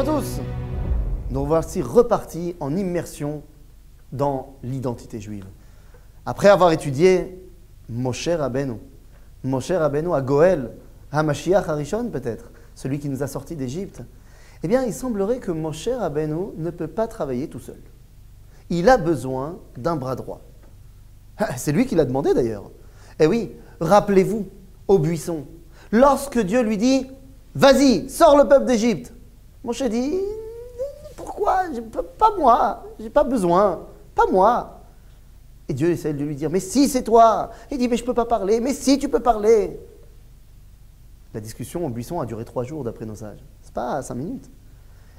à tous. Nous voici repartis en immersion dans l'identité juive. Après avoir étudié Moshe Rabbeinu à Goël, HaMashiach Harishon peut-être, celui qui nous a sortis d'Égypte, eh bien il semblerait que Moshe Rabbeinu ne peut pas travailler tout seul. Il a besoin d'un bras droit. C'est lui qui l'a demandé d'ailleurs. Eh oui, rappelez-vous, au buisson, lorsque Dieu lui dit « Vas-y, sors le peuple d'Égypte », Moshe dit « Pourquoi? Pas moi, j'ai pas besoin, pas moi ». Et Dieu essaie de lui dire « Mais si, c'est toi !» Il dit « Mais je peux pas parler, mais si, tu peux parler !» La discussion au buisson a duré 3 jours d'après nos sages. C'est pas 5 minutes.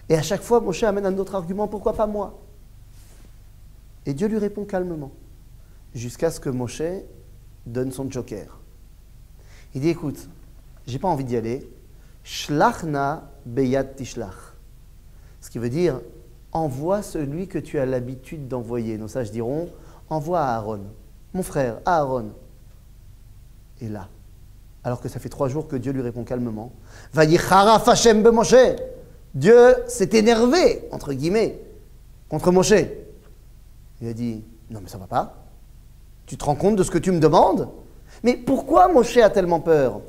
Et à chaque fois, Moshe amène un autre argument, pourquoi pas moi? Et Dieu lui répond calmement, jusqu'à ce que Moshe donne son joker. Il dit, écoute, j'ai pas envie d'y aller. Shlachna beyad tishlach. Ce qui veut dire, envoie celui que tu as l'habitude d'envoyer. Nos sages diront, envoie à Aaron, mon frère, Aaron. Et là, alors que ça fait 3 jours que Dieu lui répond calmement, Vayicharaf Hashem be Moshe. Dieu s'est énervé, entre guillemets, contre Moshe. Il a dit, non mais ça va pas. Tu te rends compte de ce que tu me demandes? Mais pourquoi Moshe a tellement peur?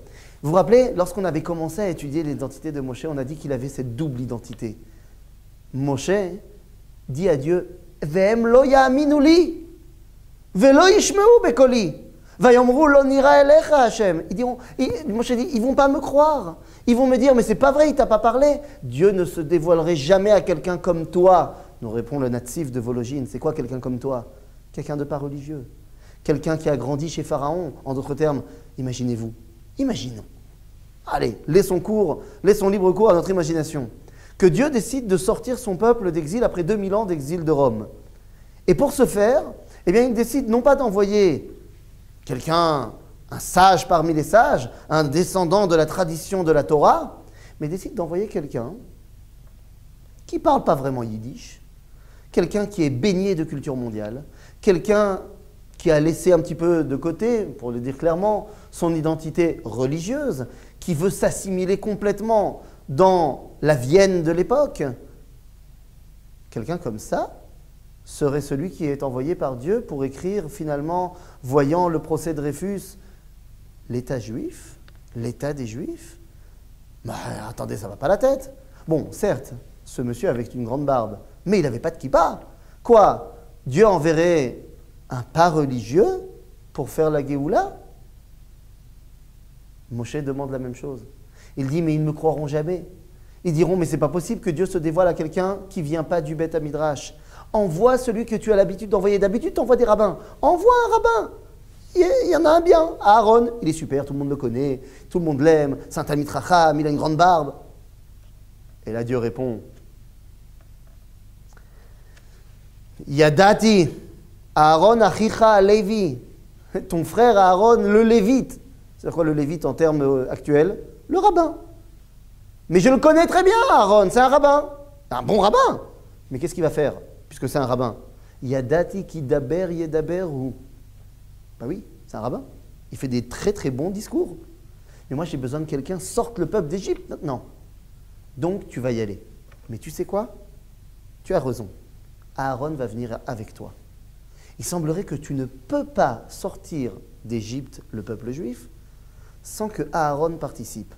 Vous vous rappelez, lorsqu'on avait commencé à étudier l'identité de Moshe, on a dit qu'il avait cette double identité. Moshe dit à Dieu, Ve'em lo ya'aminu li, ve'lo yishmeu bekoli, vayomru lo nira elecha Hashem. Moshe dit, ils vont pas me croire. Ils vont me dire, mais c'est pas vrai, il t'a pas parlé. Dieu ne se dévoilerait jamais à quelqu'un comme toi. Nous répond le natif de Vologine. C'est quoi quelqu'un comme toi? Quelqu'un de pas religieux. Quelqu'un qui a grandi chez Pharaon. En d'autres termes, imaginez-vous. Imaginons. Allez, laissons libre cours à notre imagination. Que Dieu décide de sortir son peuple d'exil après 2000 ans d'exil de Rome. Et pour ce faire, eh bien, il décide non pas d'envoyer quelqu'un, un sage parmi les sages, un descendant de la tradition de la Torah, mais décide d'envoyer quelqu'un qui ne parle pas vraiment yiddish, quelqu'un qui est baigné de culture mondiale, quelqu'un qui a laissé un petit peu de côté, pour le dire clairement, son identité religieuse, qui veut s'assimiler complètement dans la Vienne de l'époque. Quelqu'un comme ça serait celui qui est envoyé par Dieu pour écrire finalement, voyant le procès de Dreyfus, l'État juif, l'État des Juifs. Bah, attendez, ça va pas la tête. Bon, certes, ce monsieur avec une grande barbe, mais il n'avait pas de kippa. Quoi? Dieu enverrait un pas religieux pour faire la Géoula? Moshe demande la même chose. Il dit, mais ils ne me croiront jamais. Ils diront, mais c'est pas possible que Dieu se dévoile à quelqu'un qui ne vient pas du Beth Midrash. Envoie celui que tu as l'habitude d'envoyer. D'habitude, tu envoies des rabbins. Envoie un rabbin. Il y en a un bien. Aaron, il est super, tout le monde le connaît, tout le monde l'aime. C'est un Talmid Chacham, il a une grande barbe. Et là, Dieu répond, Yadati, Aaron achicha Lévi, ton frère Aaron, le lévite. C'est quoi le lévite en termes actuels? Le rabbin. Mais je le connais très bien, Aaron, c'est un rabbin. Un bon rabbin. Mais qu'est-ce qu'il va faire, puisque c'est un rabbin? Yadati ki daber yedaber ou. Ben oui, c'est un rabbin. Il fait des très très bons discours. Mais moi j'ai besoin de quelqu'un qui sorte le peuple d'Égypte maintenant. Donc tu vas y aller. Mais tu sais quoi? Tu as raison. Aaron va venir avec toi. Il semblerait que tu ne peux pas sortir d'Égypte le peuple juif sans que Aaron participe.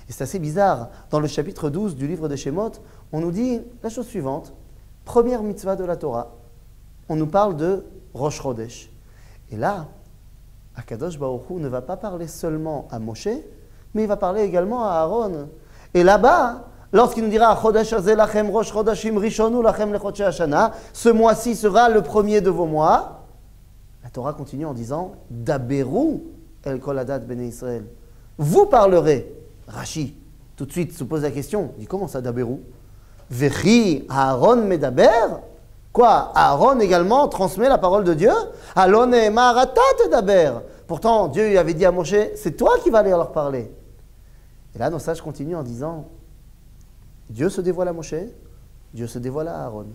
Et c'est assez bizarre. Dans le chapitre 12 du livre de Shemot, on nous dit la chose suivante. Première mitzvah de la Torah. On nous parle de Rosh Chodesh. Et là, Akadosh Baruch Hu ne va pas parler seulement à Moshe, mais il va parler également à Aaron. Et là-bas, lorsqu'il nous dira Chodesh hazeh lachem rosh chodashim rishonu lachem lechodshei hashana, ce mois-ci sera le premier de vos mois, la Torah continue en disant Daberu el kol adat bnei Israël. Vous parlerez. Rashi, tout de suite, se pose la question, il dit comment ça Daberu? Vechi Aaron medaber? Quoi? Aaron également transmet la parole de Dieu? Alon e'emar ata tedaber. Pourtant, Dieu lui avait dit à Moshe, c'est toi qui vas aller leur parler. Et là, nos sages continuent en disant, Dieu se dévoile à Moshe, Dieu se dévoile à Aaron.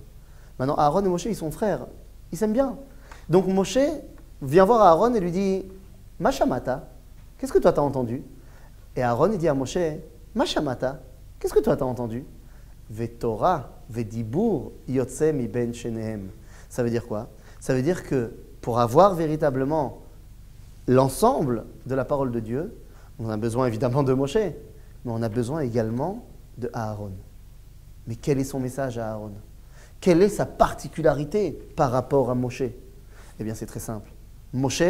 Maintenant, Aaron et Moshe, ils sont frères, ils s'aiment bien. Donc Moshe vient voir Aaron et lui dit, Ma shamata, qu'est-ce que toi t'as entendu? Et Aaron il dit à Moshe, Ma shamata, qu'est-ce que toi t'as entendu? Ve'Torah, ve'dibur, yotse mi ben shenehem. Ça veut dire quoi? Ça veut dire que pour avoir véritablement l'ensemble de la parole de Dieu, on a besoin évidemment de Moshe, mais on a besoin également de Aaron. Mais quel est son message à Aaron? Quelle est sa particularité par rapport à Moshe? Eh bien, c'est très simple. Moshe,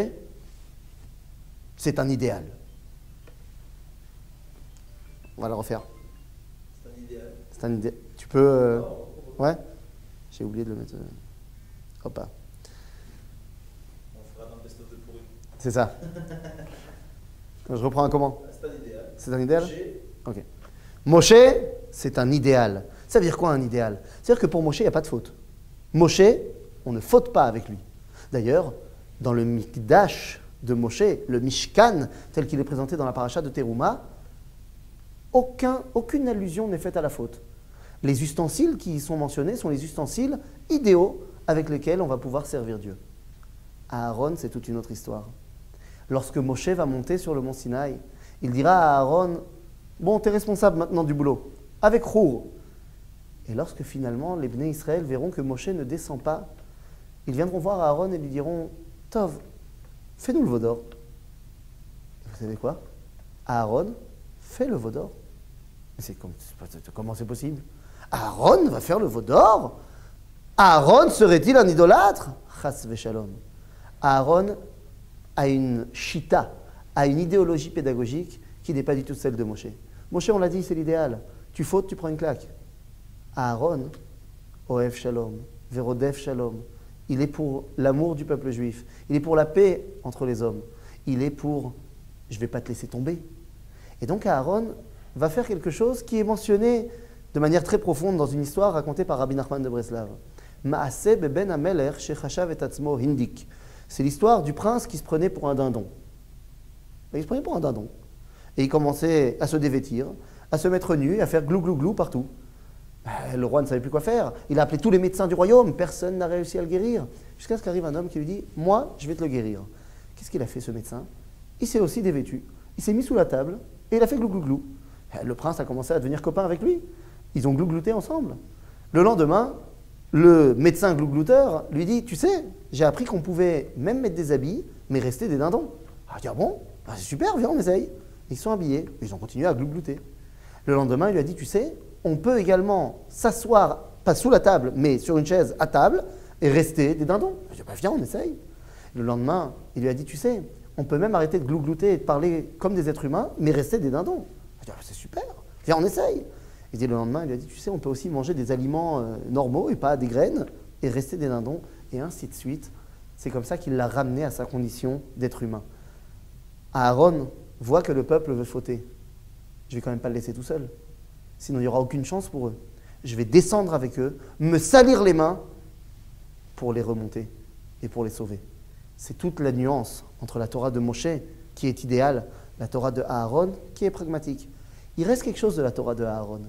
c'est un idéal. On va le refaire. C'est un idéal. C'est un idéal. Tu peux... Ouais? J'ai oublié de le mettre... Hop là. On fera un best-of de pourri. C'est ça. Je reprends un comment? C'est un idéal. C'est un idéal? Moshe, Ok. Moshe, c'est un idéal. Ça veut dire quoi un idéal? C'est-à-dire que pour Moshe, il n'y a pas de faute. Moshe, on ne faute pas avec lui. D'ailleurs, dans le Mikdash de Moshe, le Mishkan, tel qu'il est présenté dans la paracha de Teruma, aucune allusion n'est faite à la faute. Les ustensiles qui y sont mentionnés sont les ustensiles idéaux avec lesquels on va pouvoir servir Dieu. Aaron, c'est toute une autre histoire. Lorsque Moshe va monter sur le mont Sinaï, il dira à Aaron, bon, tu es responsable maintenant du boulot, avec Hur. Et lorsque finalement les Bnei Israël verront que Moshe ne descend pas, ils viendront voir Aaron et lui diront, Tov, fais-nous le veau d'or. Et vous savez quoi? Aaron fait le veau d'or. Mais comment c'est possible? Aaron va faire le veau d'or? Aaron serait-il un idolâtre? Chas v'shalom. Aaron a une shita, a une idéologie pédagogique qui n'est pas du tout celle de Moshe. Moshe, on l'a dit, c'est l'idéal. Tu fautes, tu prends une claque. Aaron, Oev Shalom, Verodef Shalom, il est pour l'amour du peuple juif. Il est pour la paix entre les hommes. Il est pour « je ne vais pas te laisser tomber ». Et donc Aaron va faire quelque chose qui est mentionné de manière très profonde dans une histoire racontée par Rabbi Nachman de Breslav. Maaseh beben hamelech shechashav et atzmo hindik. C'est l'histoire du prince qui se prenait pour un dindon. Il se prenait pour un dindon. Et il commençait à se dévêtir, à se mettre nu, à faire glou glou glou partout. Le roi ne savait plus quoi faire. Il a appelé tous les médecins du royaume. Personne n'a réussi à le guérir. Jusqu'à ce qu'arrive un homme qui lui dit « Moi, je vais te le guérir ». Qu'est-ce qu'il a fait, ce médecin? Il s'est aussi dévêtu. Il s'est mis sous la table et il a fait glou glou glou. Le prince a commencé à devenir copain avec lui. Ils ont glouglouté ensemble. Le lendemain, le médecin glouglouteur lui dit « Tu sais, j'ai appris qu'on pouvait même mettre des habits, mais rester des dindons. » Il dit « Ah bon? C'est super, viens, on essaye. » Ils sont habillés. Ils ont continué à glouglouter. Le lendemain, il lui a dit « Tu sais, on peut également s'asseoir, pas sous la table, mais sur une chaise à table, et rester des dindons. » Il dit « Viens, on essaye. » Le lendemain, il lui a dit « Tu sais, on peut même arrêter de glouglouter et de parler comme des êtres humains, mais rester des dindons. » Il dit « C'est super, viens, on essaye. » Et le lendemain, il lui a dit « Tu sais, on peut aussi manger des aliments normaux et pas des graines, et rester des dindons. » Et ainsi de suite. C'est comme ça qu'il l'a ramené à sa condition d'être humain. Aaron voit que le peuple veut fauter. Je ne vais quand même pas le laisser tout seul. Sinon, il n'y aura aucune chance pour eux. Je vais descendre avec eux, me salir les mains pour les remonter et pour les sauver. C'est toute la nuance entre la Torah de Moshe, qui est idéale, la Torah de Aaron, qui est pragmatique. Il reste quelque chose de la Torah de Aaron.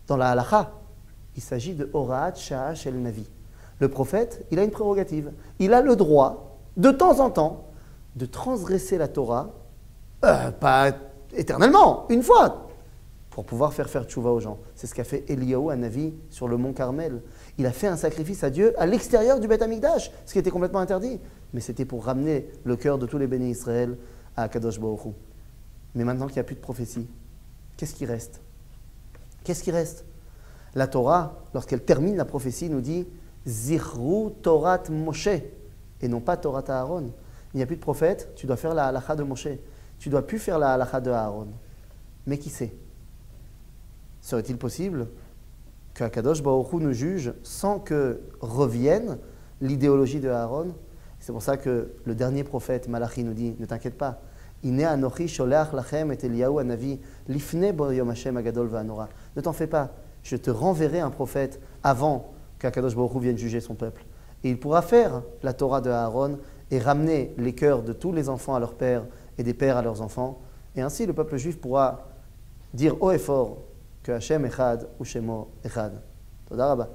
Dans la Halacha, il s'agit de Horaat Sha'a Shel Navi. Le prophète, il a une prérogative. Il a le droit, de temps en temps, de transgresser la Torah, pas éternellement, une fois, pour pouvoir faire tchouva aux gens. C'est ce qu'a fait Eliyahu Hanavi sur le mont Carmel. Il a fait un sacrifice à Dieu à l'extérieur du Beth Amikdash, ce qui était complètement interdit. Mais c'était pour ramener le cœur de tous les bénis Israël à Kadosh Baruch Hu. Mais maintenant qu'il n'y a plus de prophétie, qu'est-ce qui reste? Qu'est-ce qui reste? La Torah, lorsqu'elle termine la prophétie, nous dit « Zichru Torat Moshe » et non pas Torat Aaron. Il n'y a plus de prophète, tu dois faire la halacha de Moshe. Tu ne dois plus faire la halacha de Aaron. Mais qui sait? Serait-il possible qu'Akadosh Baruch Hu nous juge sans que revienne l'idéologie de Aaron? C'est pour ça que le dernier prophète, Malachi, nous dit « Ne t'inquiète pas, Ine anochi sholeach lachem et Eliyahu hanavi lifne bo yom Hashem agadol va'anora. Ne t'en fais pas, je te renverrai un prophète avant qu'Akadosh Baruch Hu vienne juger son peuple. Et il pourra faire la Torah de Aaron et ramener les cœurs de tous les enfants à leurs pères et des pères à leurs enfants. Et ainsi, le peuple juif pourra dire haut et fort que Hashem echad ou Shemo echad. Toda rabba.